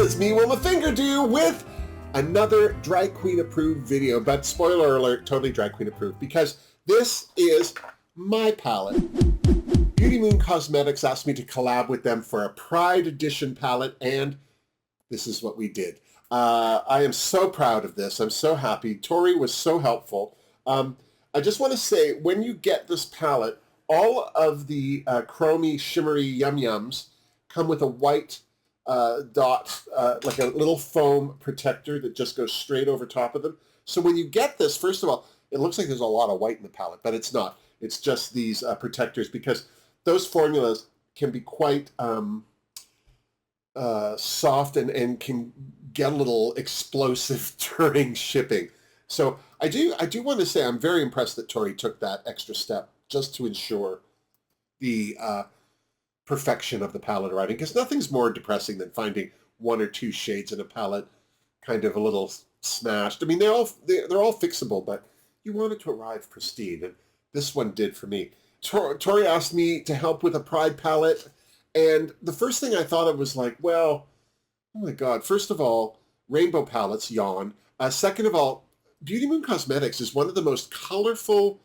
it's me, Wilma Fingerdoo, with another Drag Queen approved video, but spoiler alert, totally Drag Queen approved, because this is my palette. Beauty Moon Cosmetics asked me to collab with them for a Pride Edition palette, and this is what we did. I am so proud of this. I'm so happy. Tori was so helpful. I just want to say, when you get this palette, all of the chromy, shimmery yum-yums come with a white dot, like a little foam protector that just goes straight over top of them. So when you get this, first of all, it looks like there's a lot of white in the palette, but it's not. It's just these protectors, because those formulas can be quite soft and can get a little explosive during shipping. So I do want to say I'm very impressed that Tori took that extra step just to ensure the perfection of the palette writing, because nothing's more depressing than finding one or two shades in a palette kind of a little smashed. I mean, they're all fixable, but you want it to arrive pristine, and this one did for me. Tori asked me to help with a Pride palette, and the first thing I thought of was like, well, oh my God, first of all, rainbow palettes, yawn. Second of all, Beauty Moon Cosmetics is one of the most colorful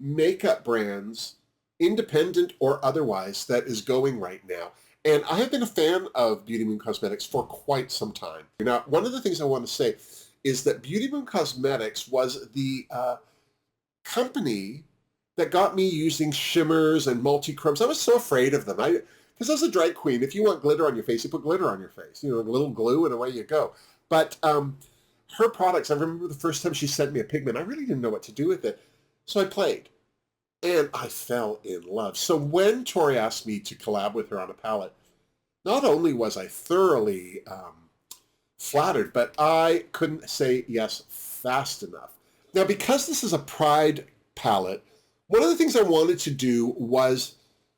makeup brands, independent or otherwise, that is going right now. And I have been a fan of Beauty Moon Cosmetics for quite some time. Now, one of the things I want to say is that Beauty Moon Cosmetics was the company that got me using shimmers and multi-chromes. I was so afraid of them. Because as a drag queen, if you want glitter on your face, you put glitter on your face. You know, a little glue and away you go. But her products, I remember the first time she sent me a pigment, I really didn't know what to do with it. So I played. And I fell in love. So when Tori asked me to collab with her on a palette, not only was I thoroughly flattered, but I couldn't say yes fast enough. Now, because this is a Pride palette, one of the things I wanted to do was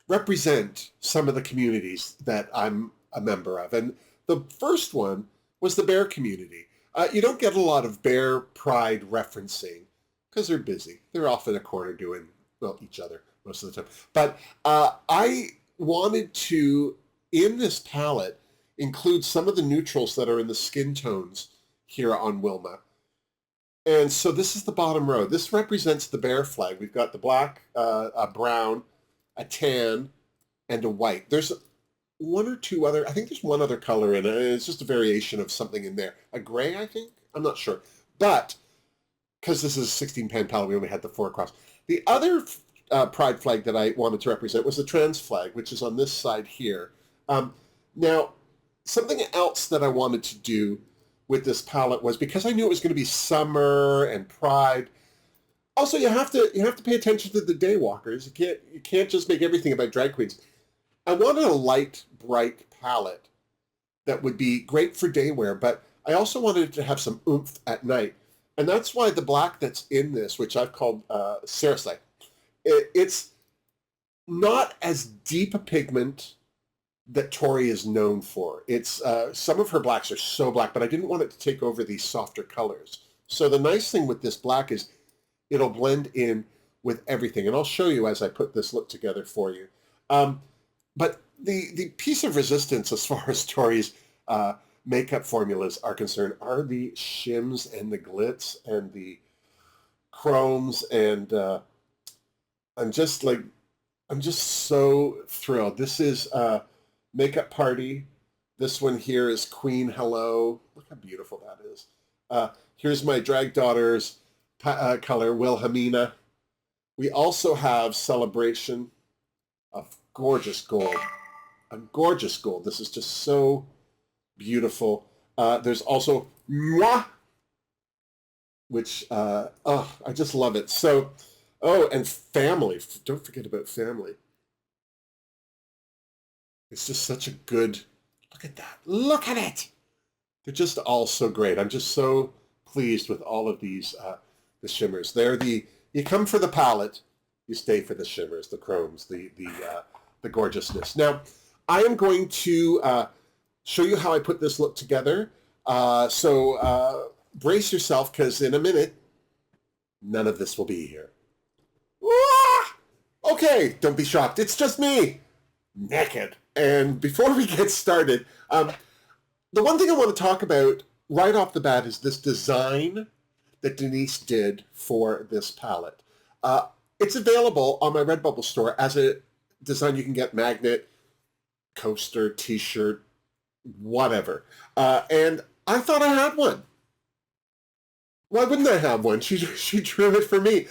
represent some of the communities that I'm a member of. And the first one was the bear community. You don't get a lot of bear Pride referencing because they're busy. They're off in a corner doing, well, each other most of the time. But I wanted to, in this palette, include some of the neutrals that are in the skin tones here on Wilma. And so this is the bottom row. This represents the bear flag. We've got the black, a brown, a tan, and a white. There's one or two other, I think there's one other color in it. It's just a variation of something in there. A gray, I think? I'm not sure. But because this is a 16-pan palette, we only had the 4 across. The other Pride flag that I wanted to represent was the trans flag, which is on this side here. Now, something else that I wanted to do with this palette was, because I knew it was going to be summer and Pride. Also, you have to pay attention to the daywalkers. You can't just make everything about drag queens. I wanted a light, bright palette that would be great for day wear, but I also wanted it to have some oomph at night. And that's why the black that's in this, which I've called Sarasite, it's not as deep a pigment that Tori is known for. It's some of her blacks are so black, but I didn't want it to take over these softer colors. So the nice thing with this black is it'll blend in with everything. And I'll show you as I put this look together for you. But the piece of resistance as far as Tori's makeup formulas are concerned are the shims and the glitz and the chromes. And I'm just so thrilled. This is Makeup Party. This one here is Queen Hello. Look how beautiful that is. Here's my drag daughter's color, Wilhelmina. We also have Celebration of gorgeous gold. A gorgeous gold. This is just so beautiful. There's also Moi, which, I just love it. So, and Family. Don't forget about Family. It's just such a good, look at that. Look at it. They're just all so great. I'm just so pleased with all of these, the shimmers. You come for the palette, you stay for the shimmers, the chromes, the gorgeousness. Now, I am going to show you how I put this look together. So brace yourself, because in a minute, none of this will be here. Okay, don't be shocked. It's just me, naked. And before we get started, The one thing I want to talk about right off the bat is this design that Denise did for this palette. It's available on my Redbubble store as a design you can get magnet, coaster, t-shirt, whatever. And I thought I had one. Why wouldn't I have one? She drew it for me.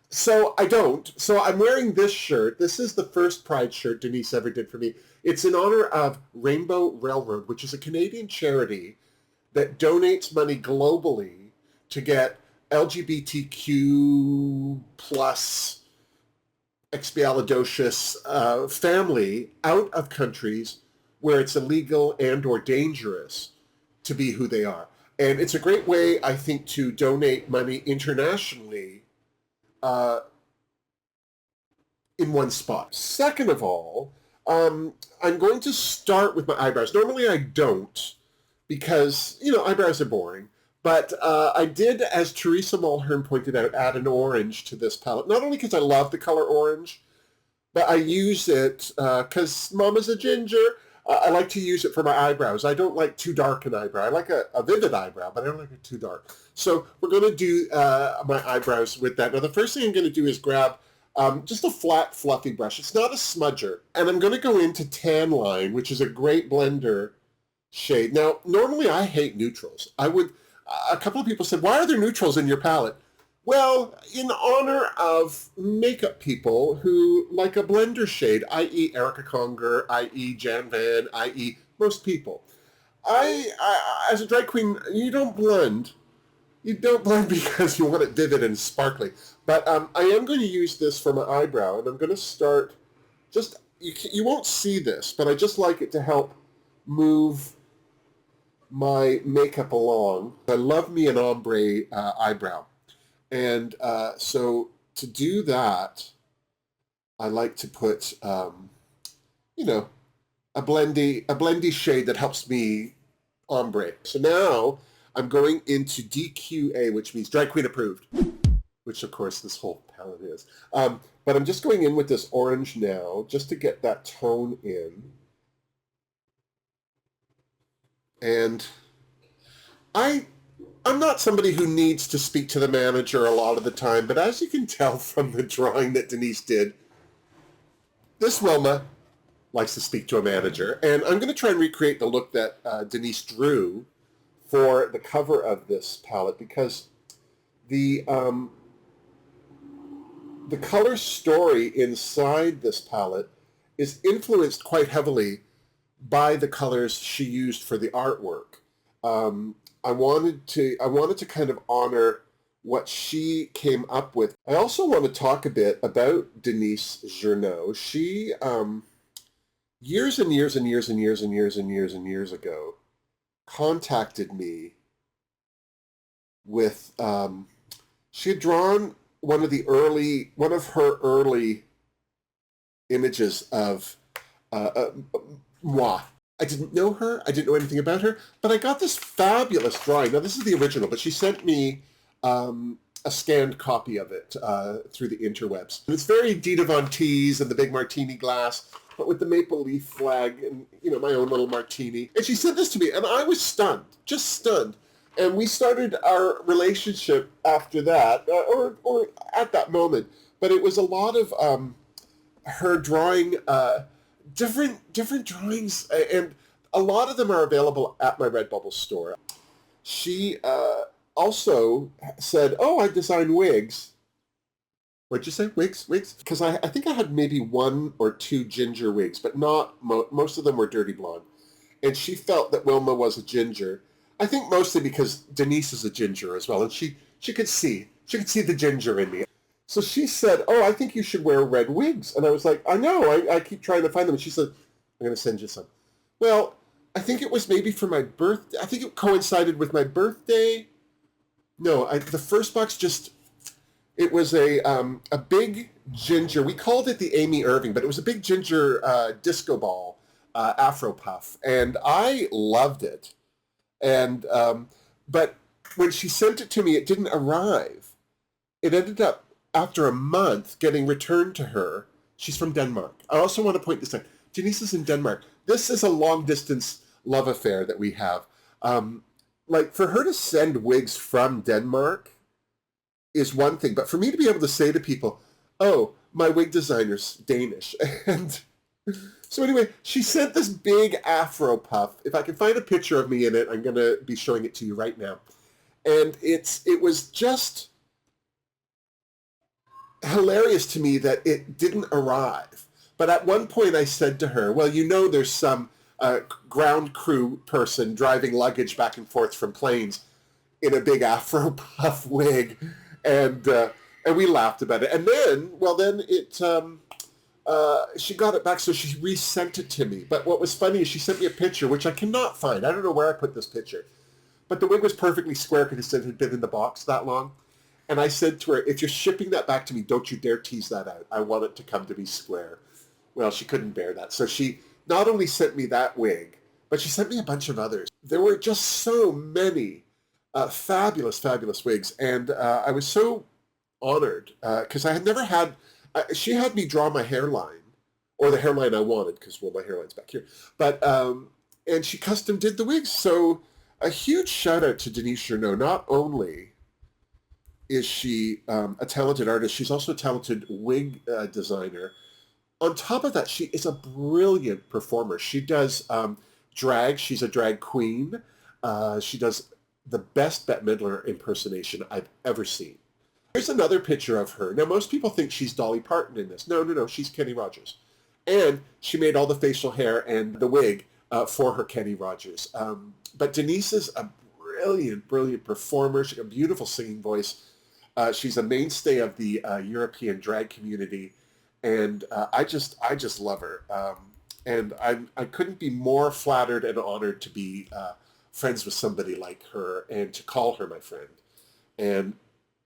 So I don't. So I'm wearing this shirt. This is the first Pride shirt Denise ever did for me. It's in honor of Rainbow Railroad, which is a Canadian charity that donates money globally to get LGBTQ plus expialidocious family out of countries where it's illegal and or dangerous to be who they are. And it's a great way, I think, to donate money internationally in one spot. Second of all, I'm going to start with my eyebrows. Normally I don't, because, you know, eyebrows are boring. But I did, as Teresa Mulhern pointed out, add an orange to this palette. Not only because I love the color orange, but I use it because Mama's a ginger. I like to use it for my eyebrows. I don't like too dark an eyebrow. I like a vivid eyebrow, but I don't like it too dark. So we're going to do my eyebrows with that. Now, the first thing I'm going to do is grab just a flat, fluffy brush. It's not a smudger. And I'm going to go into Tan Line, which is a great blender shade. Now, normally I hate neutrals. A couple of people said, why are there neutrals in your palette? Well, in honor of makeup people who like a blender shade, i.e. Erica Conger, i.e. Jan Van, i.e. most people. I as a drag queen, you don't blend. You don't blend because you want it vivid and sparkly. But I am going to use this for my eyebrow, and I'm going to start just, you won't see this, but I just like it to help move my makeup along. I love me an ombre eyebrow. And so to do that, I like to put, you know, a blendy shade that helps me ombre. So now I'm going into DQA, which means Drag Queen Approved, which of course this whole palette is. But I'm just going in with this orange now, just to get that tone in. And I'm not somebody who needs to speak to the manager a lot of the time, but as you can tell from the drawing that Denise did, this Wilma likes to speak to a manager. And I'm going to try and recreate the look that Denise drew for the cover of this palette, because the color story inside this palette is influenced quite heavily by the colors she used for the artwork. I wanted to kind of honor what she came up with. I also want to talk a bit about Denise Cherno. She, years and years and years and years and years and years and years ago, contacted me with, she had drawn one of her early images of moi. I didn't know her. I didn't know anything about her, but I got this fabulous drawing. Now, this is the original, but she sent me a scanned copy of it through the interwebs. And it's very Dita Von Teese and the big martini glass, but with the maple leaf flag and, you know, my own little martini. And she sent this to me, and I was stunned, just stunned. And we started our relationship after that, or at that moment. But it was a lot of her drawing different drawings, and a lot of them are available at my Redbubble store. She also said, oh, I design wigs. What'd you say? Wigs? Because I think I had maybe one or two ginger wigs, but not most of them were dirty blonde. And she felt that Wilma was a ginger. I think mostly because Denise is a ginger as well, and she could see the ginger in me. So she said, oh, I think you should wear red wigs. And I was like, I know, I keep trying to find them. And she said, I'm going to send you some. Well, I think it was maybe for my birthday. I think it coincided with my birthday. No, the first box it was a big ginger. We called it the Amy Irving, but it was a big ginger disco ball Afro puff. And I loved it. And but when she sent it to me, it didn't arrive. It ended up, after a month, getting returned to her. She's from Denmark. I also want to point this out. Denise is in Denmark. This is a long distance. love affair that we have. Like, for her to send wigs from Denmark is one thing, but for me to be able to say to people, oh, my wig designer's Danish. And so anyway, she sent this big afro puff. If I can find a picture of me in it, I'm going to be showing it to you right now. And it was just hilarious to me that it didn't arrive. But at one point I said to her, well, you know, there's some ground crew person driving luggage back and forth from planes in a big afro puff wig. And we laughed about it. And then, well, then she got it back, so she resent it to me. But what was funny is she sent me a picture, which I cannot find. I don't know where I put this picture. But the wig was perfectly square because it had been in the box that long. And I said to her, if you're shipping that back to me, don't you dare tease that out. I want it to come to me square. Well, she couldn't bear that. So she not only sent me that wig, but she sent me a bunch of others. There were just so many fabulous, fabulous wigs. And I was so honored because I had never had, she had me draw my hairline, or the hairline I wanted, because, well, my hairline's back here. But, and she custom did the wigs. So a huge shout out to Denise Cherno. Not only is she a talented artist, she's also a talented wig designer. On top of that, she is a brilliant performer. She does drag. She's a drag queen. She does the best Bette Midler impersonation I've ever seen. Here's another picture of her. Now, most people think she's Dolly Parton in this. No, she's Kenny Rogers. And she made all the facial hair and the wig for her Kenny Rogers. But Denise is a brilliant, brilliant performer. She's got a beautiful singing voice. She's a mainstay of the European drag community. And I just love her. And I couldn't be more flattered and honored to be friends with somebody like her and to call her my friend. And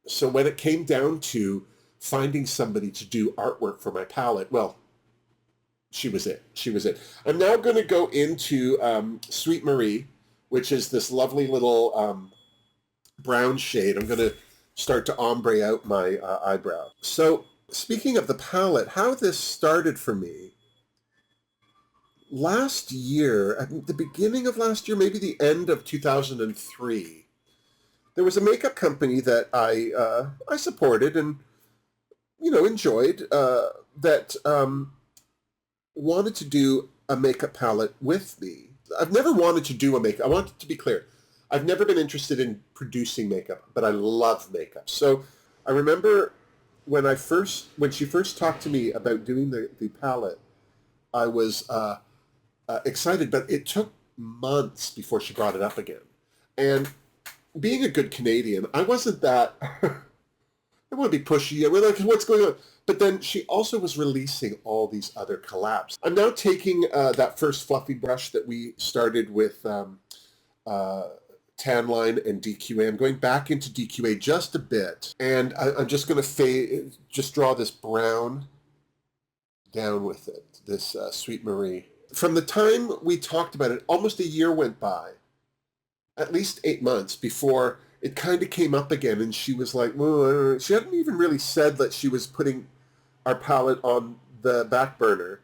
so when it came down to finding somebody to do artwork for my palette, well, she was it. She was it. I'm now going to go into Sweet Marie, which is this lovely little brown shade. I'm going to start to ombre out my eyebrow. So speaking of the palette, how this started for me, last year, at the beginning of last year, maybe the end of 2003, there was a makeup company that I supported and, you know, enjoyed that wanted to do a makeup palette with me. I've never wanted to do a makeup. I want it to be clear. I've never been interested in producing makeup, but I love makeup. So I remember when she first talked to me about doing the palette, I was excited, but it took months before she brought it up again. And being a good Canadian, I wasn't that, I want to be pushy. I was like, what's going on? But then she also was releasing all these other collabs. I'm now taking that first fluffy brush that we started with tan line and DQA. I'm going back into DQA just a bit. And I'm just going to just draw this brown down with it, this Sweet Marie. From the time we talked about it, almost a year went by, at least 8 months before it kind of came up again. And she was like, well, she hadn't even really said that she was putting our palette on the back burner.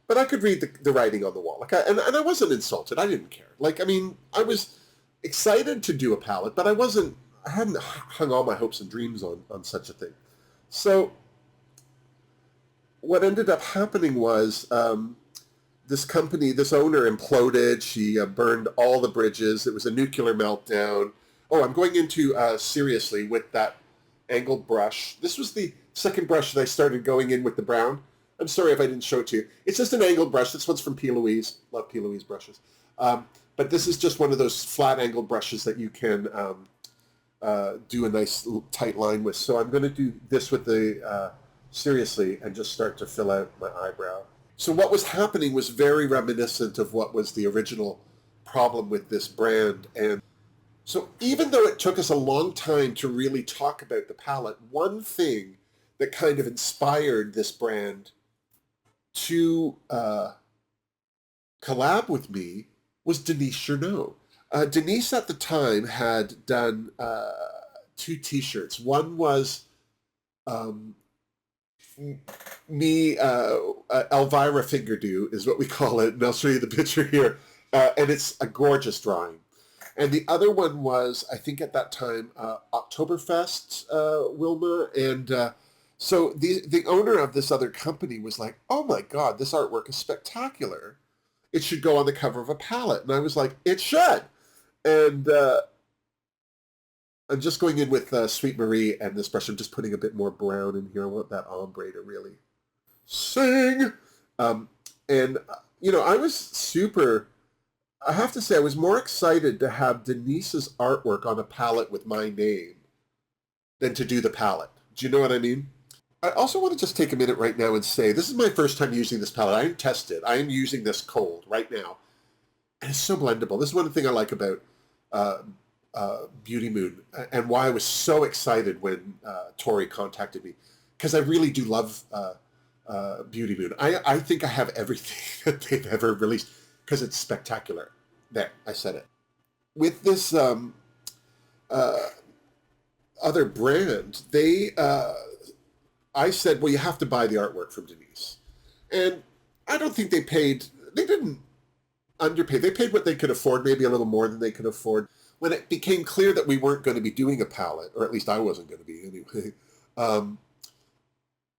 But I could read the writing on the wall. Like and I wasn't insulted. I didn't care. Like, I mean, I was excited to do a palette, but I hadn't hung all my hopes and dreams on such a thing. So what ended up happening was this company, this owner imploded. She burned all the bridges. It was a nuclear meltdown. Oh, I'm going into seriously with that angled brush. This was the second brush that I started going in with the brown. I'm sorry if I didn't show it to you. It's just an angled brush. This one's from P. Louise. Love P. Louise brushes. But this is just one of those flat angled brushes that you can do a nice tight line with. So I'm going to do this with the seriously and just start to fill out my eyebrow. So what was happening was very reminiscent of what was the original problem with this brand. And so even though it took us a long time to really talk about the palette, one thing that kind of inspired this brand to collab with me was Denise Cherno. Denise at the time had done 2 t-shirts. One was me, Wilma Fingerdoo is what we call it, and I'll show you the picture here. And it's a gorgeous drawing. And the other one was, I think at that time, Oktoberfest, Wilma. And so the owner of this other company was like, oh my God, this artwork is spectacular. It should go on the cover of a palette. And I was like, it should. And I'm just going in with Sweet Marie and this brush. I'm just putting a bit more brown in here. I want that ombre to really sing. And, I was super... I have to say, I was more excited to have Denise's artwork on a palette with my name than to do the palette. Do you know what I mean? I also want to just take a minute right now and say, this is my first time using this palette. I didn't test it. I am using this cold right now. And it's so blendable. This is one thing I like about Beauty Moon and why I was so excited when Tori contacted me. Because I really do love Beauty Moon. I think I have everything that they've ever released. Because it's spectacular. There, I said it. With this other brand, I said, well, you have to buy the artwork from Denise. And I don't think they didn't underpay. They paid what they could afford, maybe a little more than they could afford. When it became clear that we weren't going to be doing a palette, or at least I wasn't going to be anyway,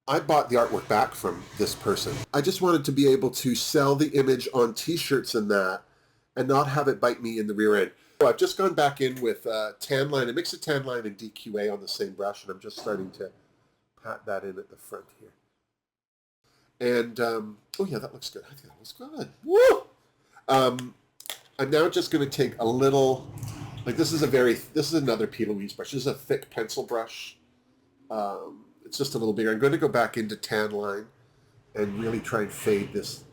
I bought the artwork back from this person. I just wanted to be able to sell the image on t-shirts and that, and not have it bite me in the rear end. So I've just gone back in with tan line, a mix of tan line and DQA on the same brush, and I'm just starting to pat that in at the front here. And, oh yeah, that looks good. I think that looks good. Woo! I'm now just going to take a little, this is another P. Louise brush. This is a thick pencil brush. It's just a little bigger. I'm going to go back into tan line and really try and fade this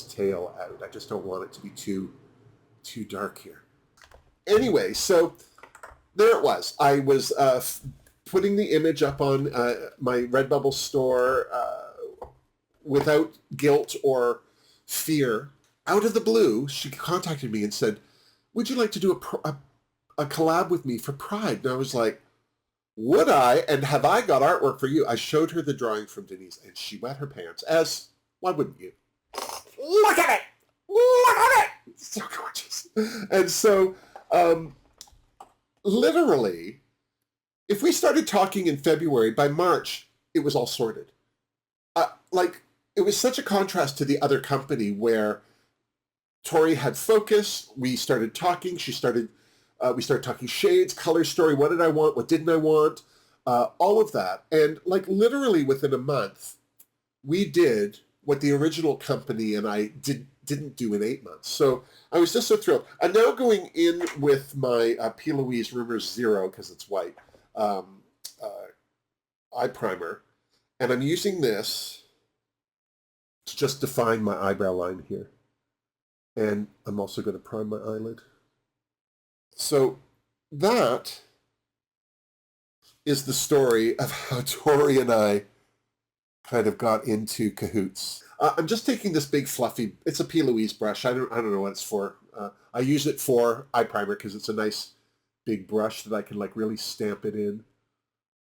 tail out. I just don't want it to be too dark here. Anyway, so there it was. I was putting the image up on my Redbubble store without guilt or fear. Out of the blue, she contacted me and said, would you like to do a collab with me for Pride? And I was like, would I? And have I got artwork for you? I showed her the drawing from Denise, and she wet her pants. Why wouldn't you? Look at it! Look at it! It's so gorgeous. And so, literally, if we started talking in February, by March, it was all sorted. It was such a contrast to the other company where Tori had focus. We started talking. We started talking shades, color story, what did I want, what didn't I want, all of that. And literally within a month, we did what the original company and I didn't do in 8 months. So I was just so thrilled. I'm now going in with my P. Louise Rumors Zero, because it's white, eye primer. And I'm using this to just define my eyebrow line here. And I'm also going to prime my eyelid. So that is the story of how Tori and I kind of got into cahoots. I'm just taking this big fluffy, it's a P. Louise brush. I don't know what it's for. I use it for eye primer because it's a nice big brush that I can really stamp it in.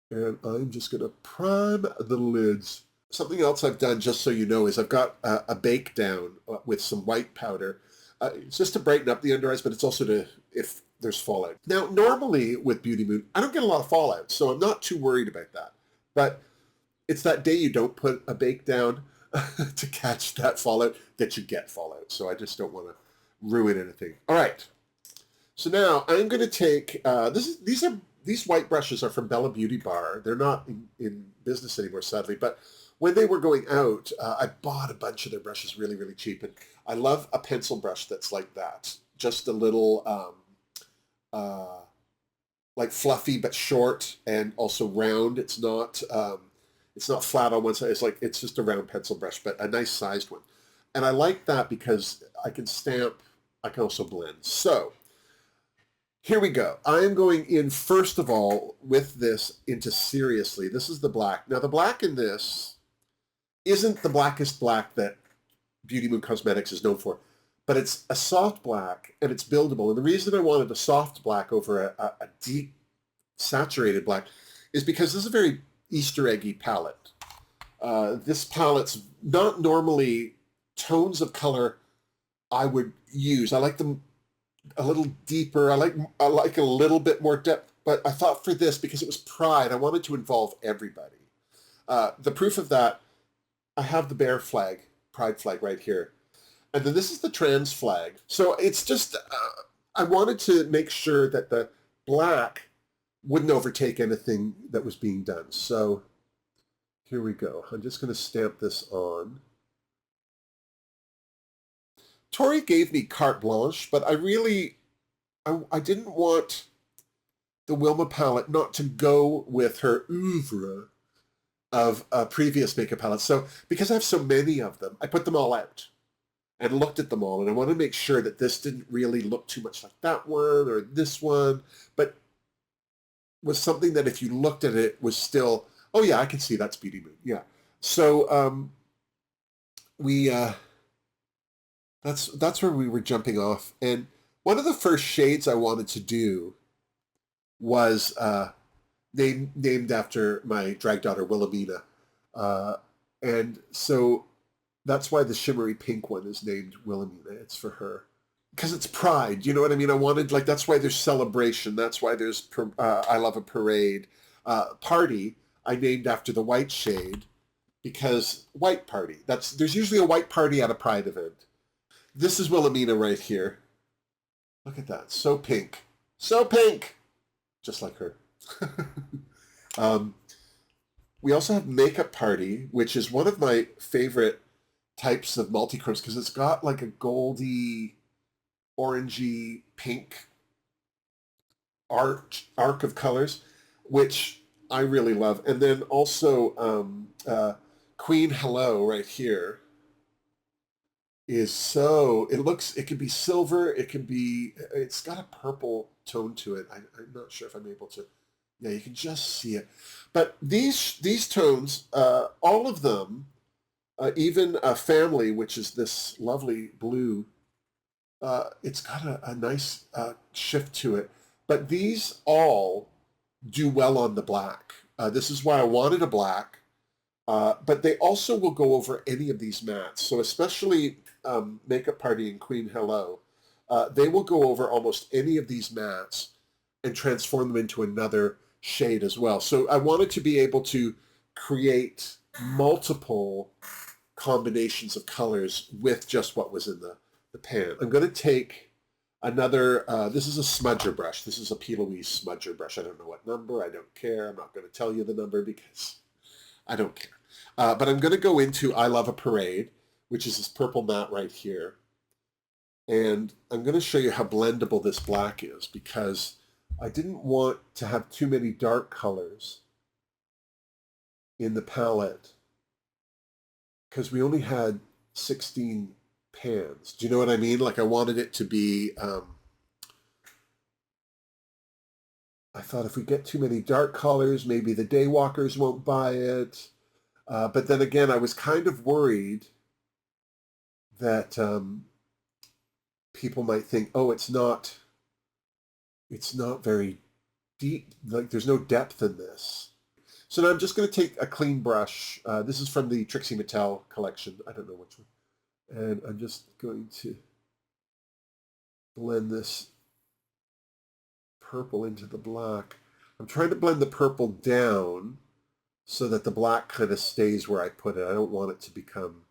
And I'm just going to prime the lids. Something else I've done, just so you know, is I've got a bake down with some white powder. It's just to brighten up the under eyes, but it's also if there's fallout. Now, normally with Beauty Moon, I don't get a lot of fallout, so I'm not too worried about that. But it's that day you don't put a bake down to catch that fallout that you get fallout. So I just don't want to ruin anything. All right. So now I'm going to take, these white brushes are from Bella Beauty Bar. They're not in business anymore, sadly, but when they were going out, I bought a bunch of their brushes really, really cheap. And I love a pencil brush that's like that. Just a little, fluffy but short and also round. It's not flat on one side. It's just a round pencil brush, but a nice sized one. And I like that because I can stamp, I can also blend. So here we go. I am going in, first of all, with this into Seriously. This is the black. Now, the black in this isn't the blackest black that Beauty Moon Cosmetics is known for, but it's a soft black, and it's buildable. And the reason I wanted a soft black over a deep, saturated black is because this is a very Easter eggy palette. This palette's not normally tones of color I would use. I like them a little deeper. I like a little bit more depth. But I thought for this, because it was Pride, I wanted to involve everybody. The proof of that, I have the bear flag, Pride flag right here. And then this is the trans flag. So it's just, I wanted to make sure that the black wouldn't overtake anything that was being done. So here we go. I'm just going to stamp this on. Tori gave me carte blanche, but I didn't want the Wilma palette not to go with her oeuvre of previous makeup palettes. So because I have so many of them, I put them all out and looked at them all. And I want to make sure that this didn't really look too much like that one or this one, but was something that if you looked at it was still, oh yeah, I can see that's Beauty Moon. Yeah. So that's where we were jumping off. And one of the first shades I wanted to do was named after my drag daughter Wilhelmina, and so that's why the shimmery pink one is named Wilhelmina. It's for her because it's Pride. You know what I mean? I wanted, like, that's why there's celebration. That's why there's I love a parade. Party I named after the white shade because white party. There's usually a white party at a Pride event. This is Wilhelmina right here. Look at that, so pink, just like her. We also have Makeup Party, which is one of my favorite types of multichromes because it's got like a goldy, orangey, pink arc of colors, which I really love. And then also Queen Hello right here is it can be silver, it's got a purple tone to it. I'm not sure if I'm able to, yeah, you can just see it. But these tones, all of them, even Family, which is this lovely blue, it's got a nice shift to it. But these all do well on the black. This is why I wanted a black, but they also will go over any of these mattes. So especially Makeup Party and Queen Hello, they will go over almost any of these mattes and transform them into another shade as well. So I wanted to be able to create multiple combinations of colors with just what was in the pan. I'm going to take another, this is a smudger brush. This is a P. Louise smudger brush. I don't know what number. I don't care. I'm not going to tell you the number because I don't care. But I'm going to go into I Love a Parade, which is this purple matte right here. And I'm going to show you how blendable this black is because I didn't want to have too many dark colors in the palette because we only had 16 pans. Do you know what I mean? Like I wanted it to be, I thought if we get too many dark colors, maybe the daywalkers won't buy it. But then again, I was kind of worried that people might think, oh, it's not very deep, like there's no depth in this. So now I'm just going to take a clean brush. This is from the Trixie Mattel collection. I don't know which one. And I'm just going to blend this purple into the black. I'm trying to blend the purple down so that the black kind of stays where I put it. I don't want it to become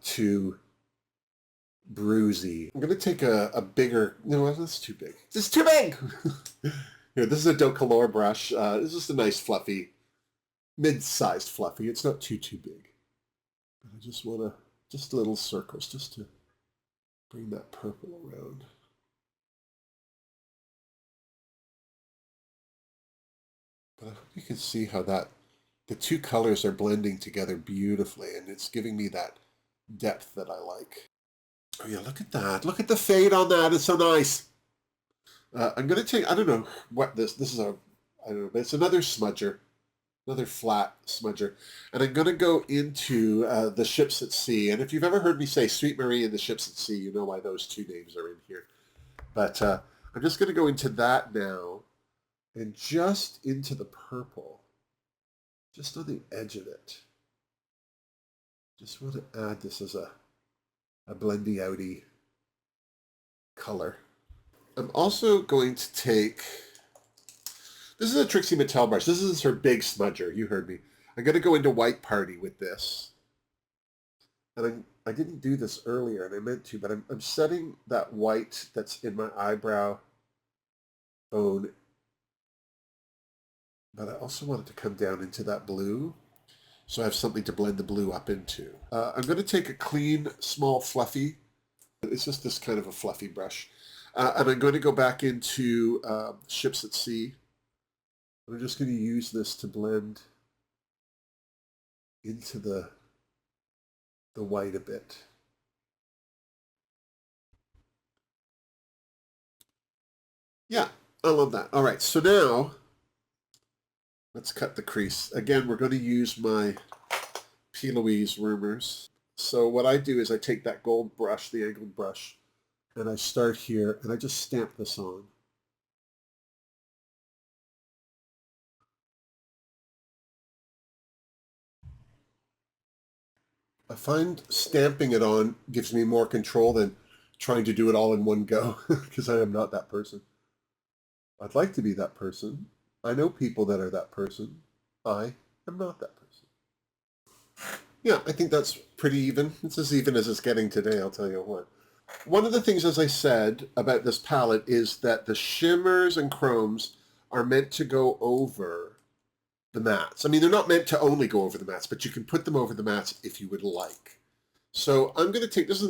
too bruisey. I'm going to take a bigger, no, that's too big. This is too big! Here, this is a Doe Color brush. This is just a nice fluffy, mid-sized fluffy. It's not too big. But I just want to, just little circles just to bring that purple around. But I hope you can see how the two colors are blending together beautifully, and it's giving me that depth that I like. Oh yeah, look at that. Look at the fade on that. It's so nice. I'm going to take, I don't know what this is I don't know, but it's another smudger, another flat smudger. And I'm going to go into the Ships at Sea. And if you've ever heard me say Sweet Marie and the Ships at Sea, you know why those two names are in here. But I'm just going to go into that now and just into the purple, just on the edge of it. Just want to add this as a a blendy outy color. I'm also going to take, this is a Trixie Mattel brush. This is her big smudger. You heard me. I'm going to go into White Party with this. And I didn't do this earlier, and I meant to, but I'm setting that white that's in my eyebrow bone. But I also want it to come down into that blue, so I have something to blend the blue up into. I'm going to take a clean, small, fluffy. It's just this kind of a fluffy brush. And I'm going to go back into Ships at Sea. I'm just going to use this to blend into the white a bit. Yeah, I love that. All right, so now let's cut the crease. Again, we're going to use my P. Louise Rumors. So what I do is I take that gold brush, the angled brush, and I start here, and I just stamp this on. I find stamping it on gives me more control than trying to do it all in one go, because I am not that person. I'd like to be that person. I know people that are that person. I am not that person. Yeah, I think that's pretty even. It's as even as it's getting today, I'll tell you what. One of the things, as I said, about this palette is that the shimmers and chromes are meant to go over the mattes. I mean, they're not meant to only go over the mattes, but you can put them over the mattes if you would like. So I'm going to take, this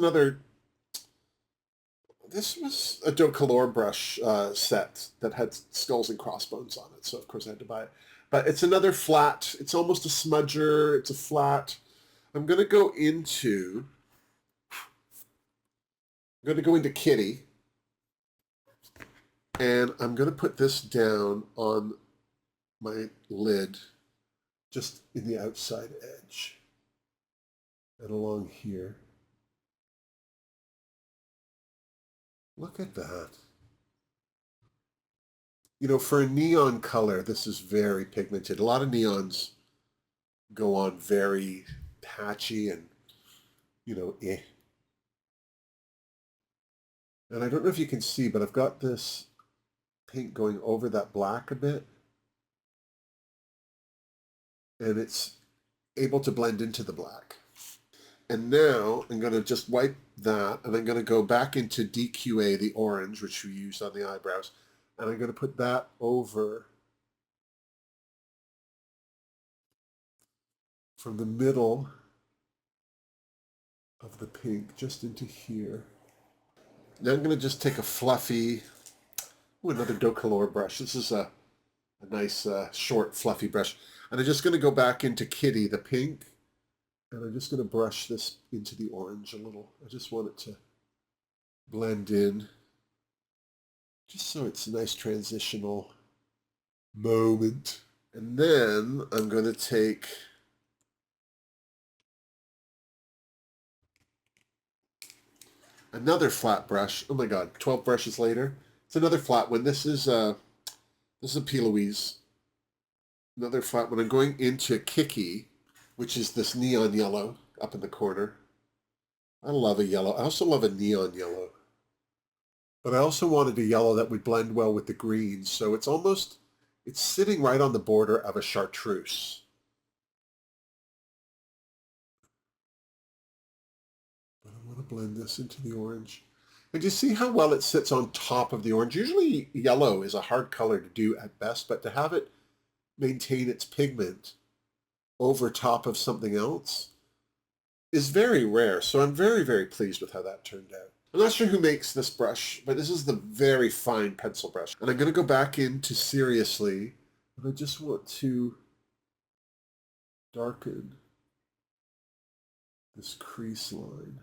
was a Doe Color brush set that had skulls and crossbones on it, so of course I had to buy it. But it's another flat, it's almost a smudger, it's a flat. I'm going to go into Kitty, and I'm going to put this down on my lid, just in the outside edge, and along here. Look at that. You know, for a neon color, this is very pigmented. A lot of neons go on very patchy and, eh. And I don't know if you can see, but I've got this pink going over that black a bit. And it's able to blend into the black. And now I'm going to just wipe that, and I'm going to go back into DQA, the orange, which we used on the eyebrows, and I'm going to put that over from the middle of the pink just into here. Now I'm going to just take a fluffy, another Doe Color brush. This is a nice short fluffy brush. And I'm just going to go back into Kitty, the pink, and I'm just going to brush this into the orange a little. I just want it to blend in, just so it's a nice transitional moment. And then I'm going to take another flat brush. Oh my God, 12 brushes later. It's another flat one. This is a P. Louise. Another flat one. I'm going into Kiki, which is this neon yellow up in the corner. I love a yellow. I also love a neon yellow. But I also wanted a yellow that would blend well with the green. So it's sitting right on the border of a chartreuse. But I want to blend this into the orange. And you see how well it sits on top of the orange? Usually yellow is a hard color to do at best, but to have it maintain its pigment over top of something else is very rare. So I'm very, very pleased with how that turned out. I'm not sure who makes this brush, but this is the very fine pencil brush. And I'm going to go back into Seriously, and I just want to darken this crease line.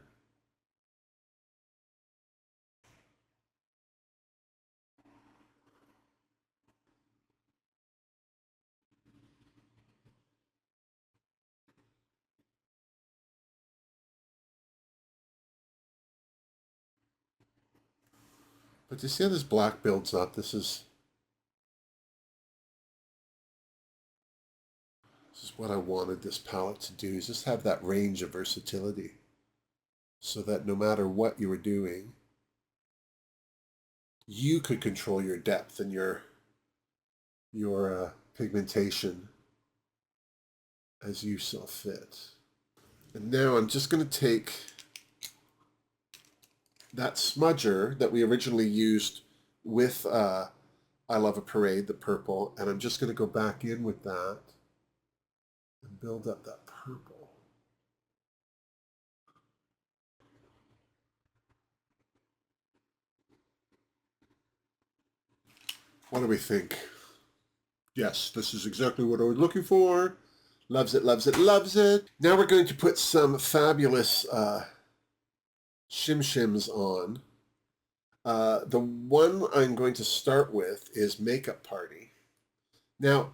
But you see how this black builds up? This is what I wanted this palette to do, is just have that range of versatility. so that no matter what you were doing, you could control your depth and your pigmentation as you saw fit. And now I'm just going to take that smudger that we originally used with I Love a Parade, the purple, and I'm just going to go back in with that and build up that purple. What do we think? Yes, this is exactly what I was looking for. Loves it, loves it, loves it. Now we're going to put some fabulous shim shims on. The one I'm going to start with is Makeup Party. Now,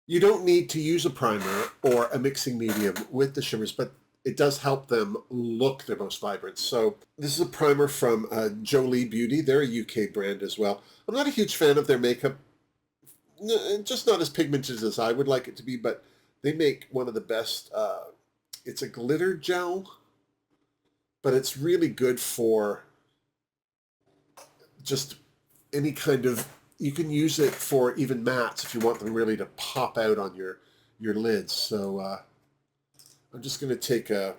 you don't need to use a primer or a mixing medium with the shimmers, but it does help them look their most vibrant. So this is a primer from Jolie Beauty. They're a UK brand as well. I'm not a huge fan of their makeup, just not as pigmented as I would like it to be, but they make one of the best. It's a glitter gel, but it's really good for just any kind of, you can use it for even mattes if you want them really to pop out on your lids. So I'm just going to take a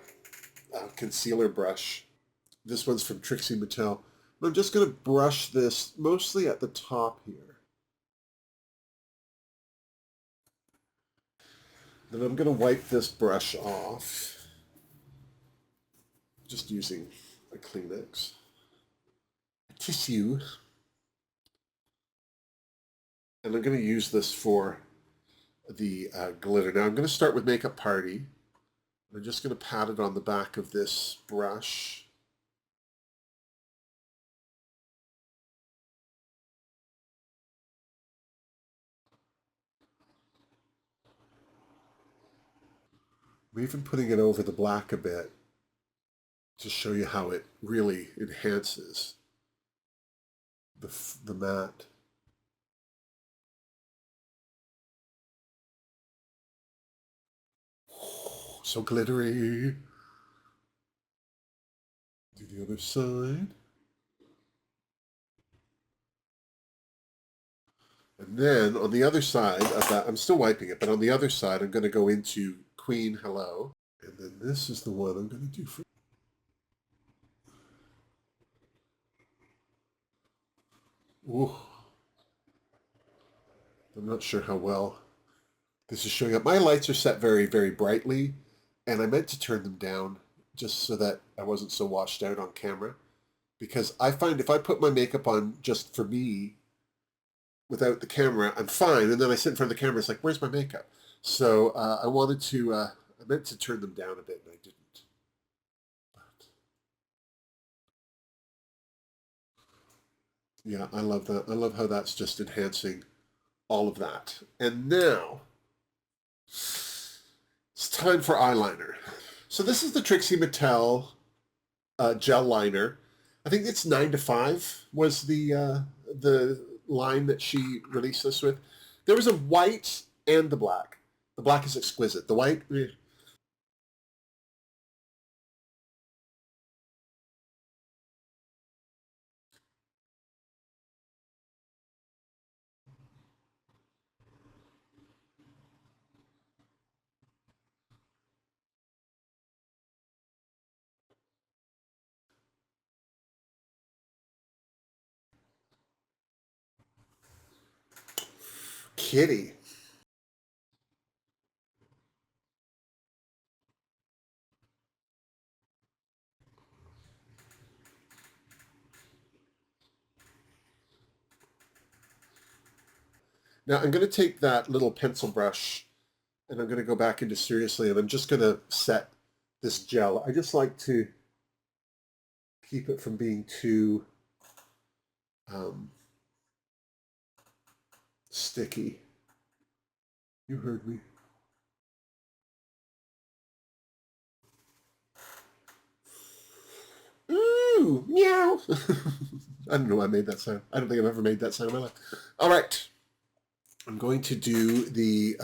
concealer brush. This one's from Trixie Mattel. I'm just going to brush this mostly at the top here. Then I'm going to wipe this brush off, just using a Kleenex. A tissue. And I'm going to use this for the glitter. Now I'm going to start with Makeup Party. I'm just going to pat it on the back of this brush. I'm even putting it over the black a bit to show you how it really enhances the matte. So glittery. Do the other side. And then on the other side of that, I'm still wiping it, but on the other side, I'm going to go into Queen Hello. And then this is the one I'm going to do for. Ooh. I'm not sure how well this is showing up. My lights are set very, very brightly, and I meant to turn them down just so that I wasn't so washed out on camera. Because I find if I put my makeup on just for me without the camera, I'm fine. And then I sit in front of the camera, it's like, where's my makeup? So I wanted to, I meant to turn them down a bit, and I didn't. But yeah, I love that. I love how that's just enhancing all of that. And now it's time for eyeliner. So this is the Trixie Mattel gel liner. I think it's 9 to 5 was the line that she released this with. There was a white and the black. The black is exquisite. The white, kitty. Now I'm going to take that little pencil brush and I'm going to go back into Seriously, and I'm just going to set this gel. I just like to keep it from being too um, sticky. You heard me. Ooh, meow. I don't know why I made that sound. I don't think I've ever made that sound in my life. All right. I'm going to do the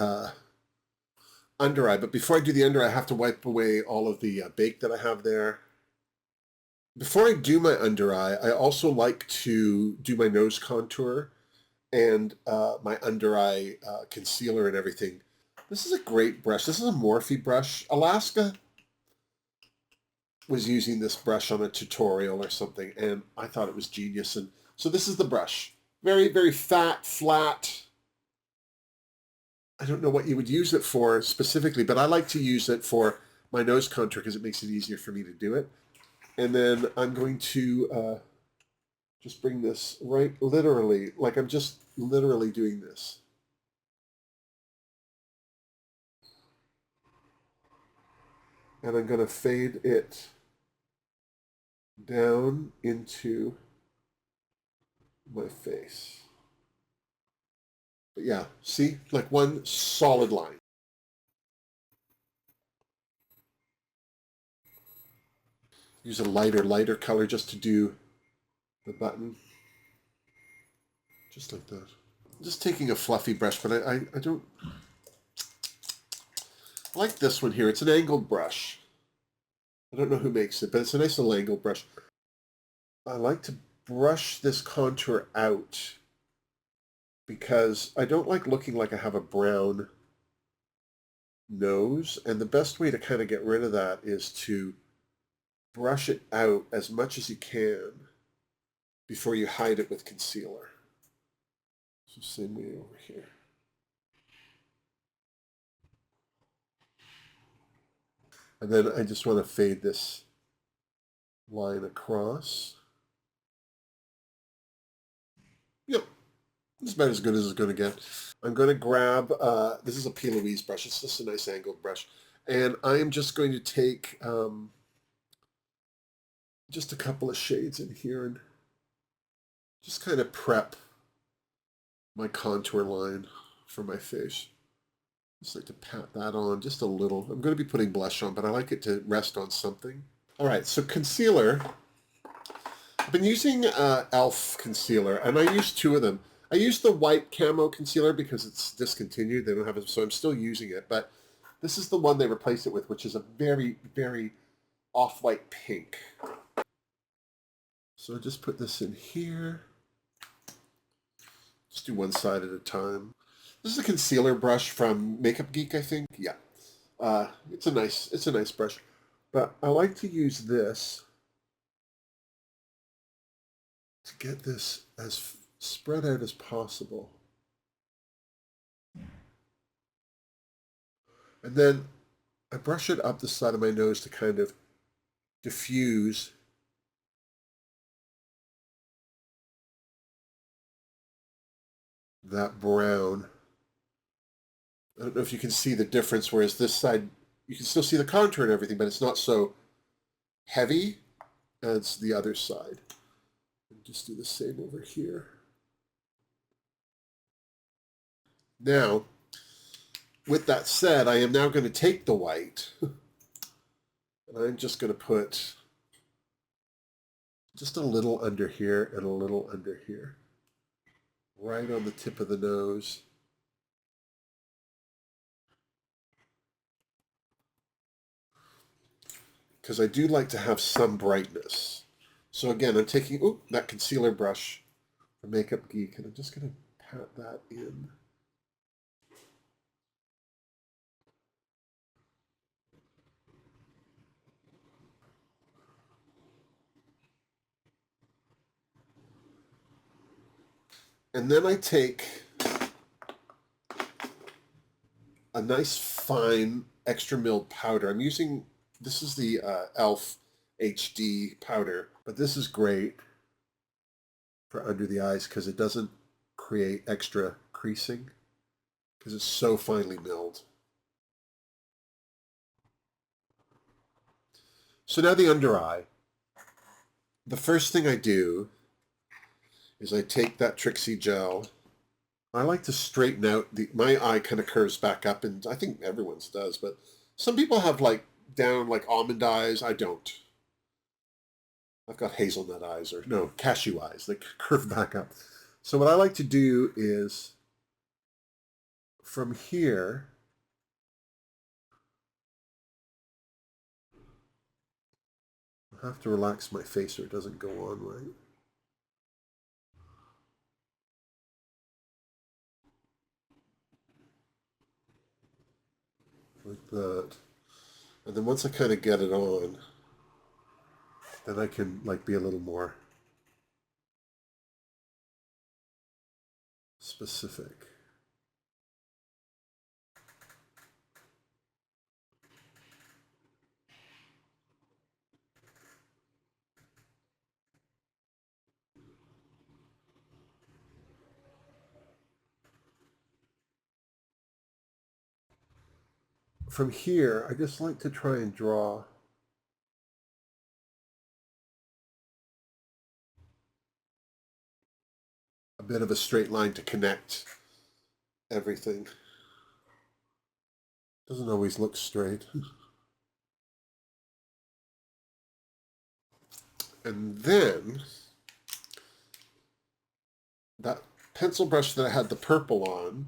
under eye, but before I do the under eye, I have to wipe away all of the bake that I have there. Before I do my under eye, I also like to do my nose contour and my under eye concealer and everything. This is a great brush. This is a Morphe brush. Alaska was using this brush on a tutorial or something, and I thought it was genius. And so this is the brush. Very, very fat, flat. I don't know what you would use it for specifically, but I like to use it for my nose contour because it makes it easier for me to do it. And then I'm going to just bring this right literally, like I'm just literally doing this. And I'm going to fade it down into my face. But yeah, see, like one solid line. Use a lighter color just to do the button. Just like that. I'm just taking a fluffy brush, but I don't like this one here. It's an angled brush. I don't know who makes it, but it's a nice little angled brush. I like to brush this contour out because I don't like looking like I have a brown nose, and the best way to kind of get rid of that is to brush it out as much as you can before you hide it with concealer. So same way over here. And then I just want to fade this line across. Yep, it's about as good as it's going to get. I'm going to grab, this is a P. Louise brush. It's just a nice angled brush. And I am just going to take just a couple of shades in here and just kind of prep my contour line for my face. Just like to pat that on just a little. I'm going to be putting blush on, but I like it to rest on something. All right, so concealer. I've been using e.l.f. concealer, and I use two of them. I use the white camo concealer because it's discontinued. They don't have it, so I'm still using it. But this is the one they replaced it with, which is a very, very off-white pink. So just put this in here. Just do one side at a time. This is a concealer brush from Makeup Geek, I think. Yeah, it's a nice brush. But I like to use this to get this as spread out as possible. And then I brush it up the side of my nose to kind of diffuse that brown. I don't know if you can see the difference, whereas this side, you can still see the contour and everything, but it's not so heavy as the other side. And just do the same over here. Now, with that said, I am now going to take the white, and I'm just going to put just a little under here and a little under here, right on the tip of the nose. Because I do like to have some brightness. So again, I'm taking that concealer brush from Makeup Geek, and I'm just going to pat that in. And then I take a nice fine extra milled powder. I'm using, this is the e.l.f. HD powder, but this is great for under the eyes because it doesn't create extra creasing because it's so finely milled. So now the under eye. The first thing I do is I take that Trixie gel. I like to straighten out my eye kind of curves back up, and I think everyone's does, but some people have like down like almond eyes. I don't. I've got hazelnut eyes, or no, cashew eyes that curve back up. So what I like to do is from here, I have to relax my face or it doesn't go on right. Like that. And then once I kind of get it on, then I can like be a little more specific. From here, I just like to try and draw a bit of a straight line to connect everything. Doesn't always look straight. And then that pencil brush that I had the purple on,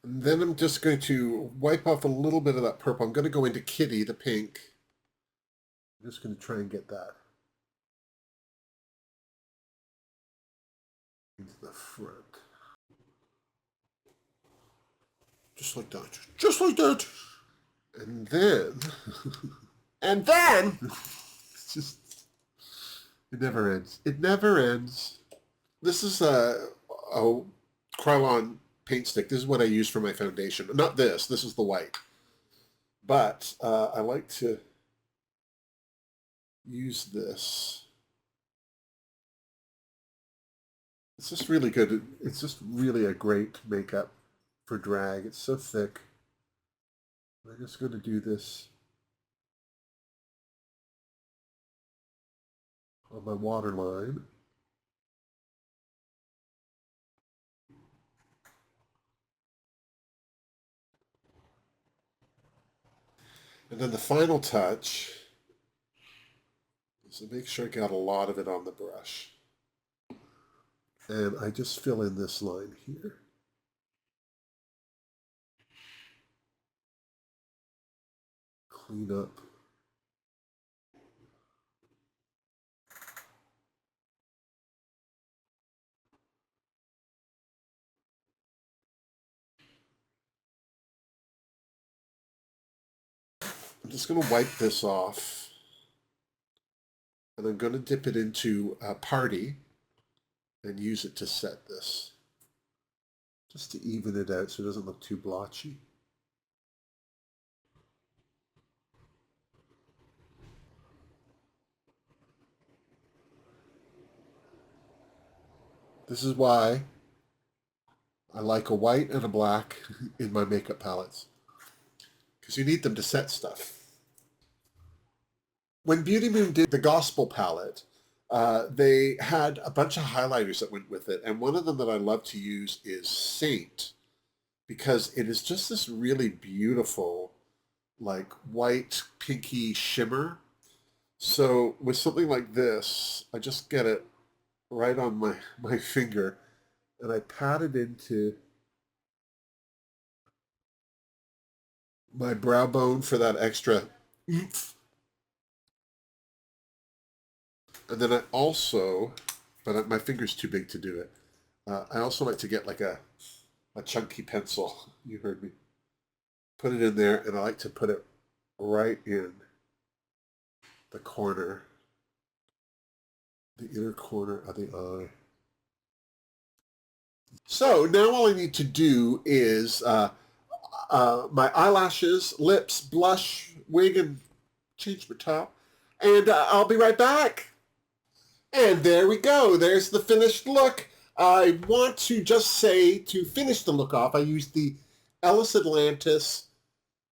and then I'm just going to wipe off a little bit of that purple. I'm going to go into Kitty, the pink. I'm just going to try and get that into the front. Just like that. Just like that. And then... and then... it's just... it never ends. It never ends. This is a Krylon paint stick. This is what I use for my foundation. Not this. This is the white. But I like to use this. It's just really good. It's just really a great makeup for drag. It's so thick. I'm just going to do this on my waterline. And then the final touch is to make sure I got a lot of it on the brush. And I just fill in this line here. Clean up. I'm just going to wipe this off. And I'm going to dip it into Party and use it to set this. Just to even it out so it doesn't look too blotchy. This is why I like a white and a black in my makeup palettes. Because you need them to set stuff. When Beauty Moon did the Gospel palette, they had a bunch of highlighters that went with it. And one of them that I love to use is Saint. Because it is just this really beautiful, like white, pinky shimmer. So with something like this, I just get it right on my finger. And I pat it into my brow bone for that extra oomph. And then I also, but my finger's too big to do it, I also like to get like a chunky pencil. You heard me. Put it in there, and I like to put it right in the corner, the inner corner of the eye. So now all I need to do is my eyelashes, lips, blush, wig, and change my top. And I'll be right back. And there we go. There's the finished look. I want to just say, to finish the look off, I used the Ellis Atlantis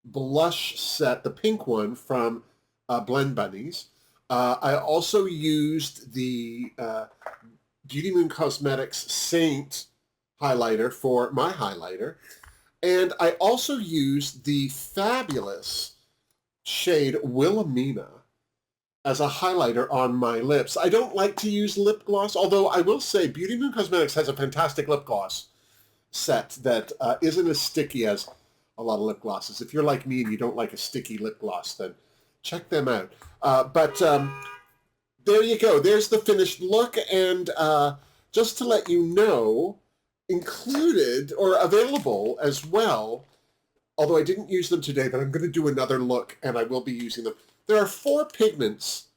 blush set, the pink one from Blend Bunnies. I also used the Beauty Moon Cosmetics Saint highlighter for my highlighter. And I also used the fabulous shade Wilhelmina as a highlighter on my lips. I don't like to use lip gloss, although I will say Beauty Moon Cosmetics has a fantastic lip gloss set that isn't as sticky as a lot of lip glosses. If you're like me and you don't like a sticky lip gloss, then check them out. But there you go. There's the finished look. And just to let you know, included or available as well, although I didn't use them today, but I'm going to do another look and I will be using them. There are 4 pigments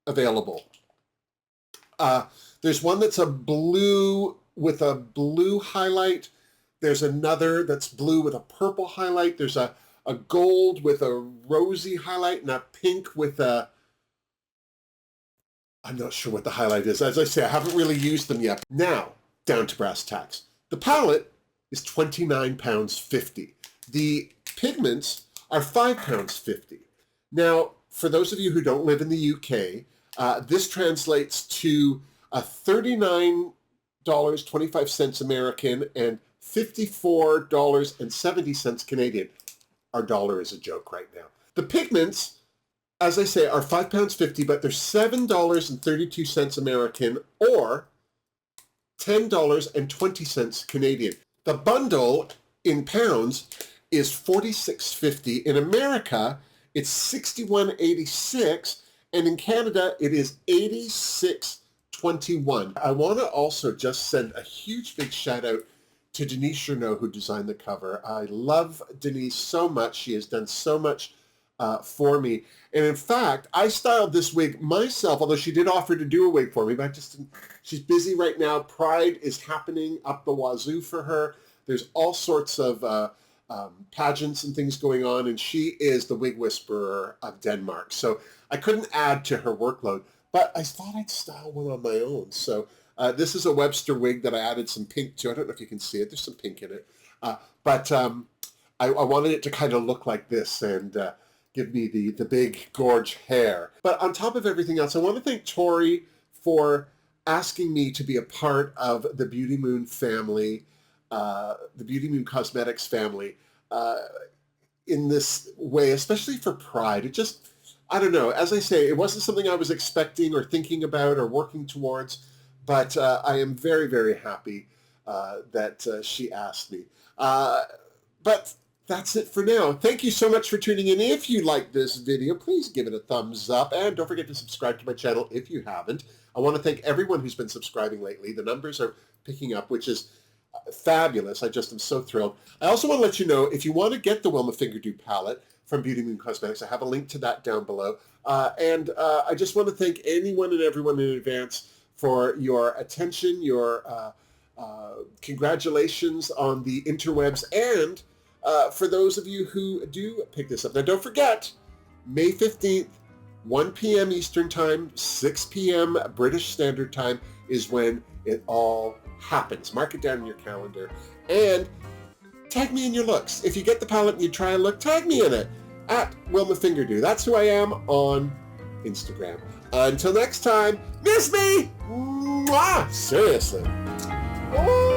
available. There's one that's a blue with a blue highlight. There's another that's blue with a purple highlight. There's a gold with a rosy highlight and a pink with a, I'm not sure what the highlight is. As I say, I haven't really used them yet. Now, down to brass tacks. The palette is £29.50. The pigments are £5.50. Now, for those of you who don't live in the UK, this translates to $39.25 American and $54.70 Canadian. Our dollar is a joke right now. The pigments, as I say, are £5.50, but they're $7.32 American or $10.20 Canadian. The bundle in pounds is $46.50. In America, it's $61.86, and in Canada, it is $86.21. I want to also just send a huge big shout out to Denise Cherno, who designed the cover. I love Denise so much. She has done so much for me. And in fact, I styled this wig myself, although she did offer to do a wig for me, but I just didn't. She's busy right now. Pride is happening up the wazoo for her. There's all sorts of pageants and things going on, and she is the wig whisperer of Denmark. So I couldn't add to her workload, but I thought I'd style one on my own. So this is a Webster wig that I added some pink to. I don't know if you can see it. There's some pink in it. But I wanted it to kind of look like this and give me the big gorge hair. But on top of everything else, I want to thank Tori for asking me to be a part of the Beauty Moon family, the Beauty Moon Cosmetics family, in this way, especially for Pride. It just, I don't know, as I say, it wasn't something I was expecting or thinking about or working towards, but I am very, very happy that she asked me. But that's it for now. Thank you so much for tuning in. If you like this video, please give it a thumbs up, and don't forget to subscribe to my channel if you haven't. I want to thank everyone who's been subscribing lately. The numbers are picking up, which is fabulous. I just am so thrilled. I also want to let you know, if you want to get the Wilma Fingerdoo palette from Beauty Moon Cosmetics, I have a link to that down below. And I just want to thank anyone and everyone in advance for your attention, your congratulations on the interwebs, and for those of you who do pick this up. Now, don't forget, May 15th, 1 p.m. Eastern Time, 6 p.m. British Standard Time is when it all happens. Mark it down in your calendar. And tag me in your looks. If you get the palette and you try a look, tag me in it, at Wilma Fingerdoo. That's who I am on Instagram. Until next time, miss me! Mwah! Seriously. Oh.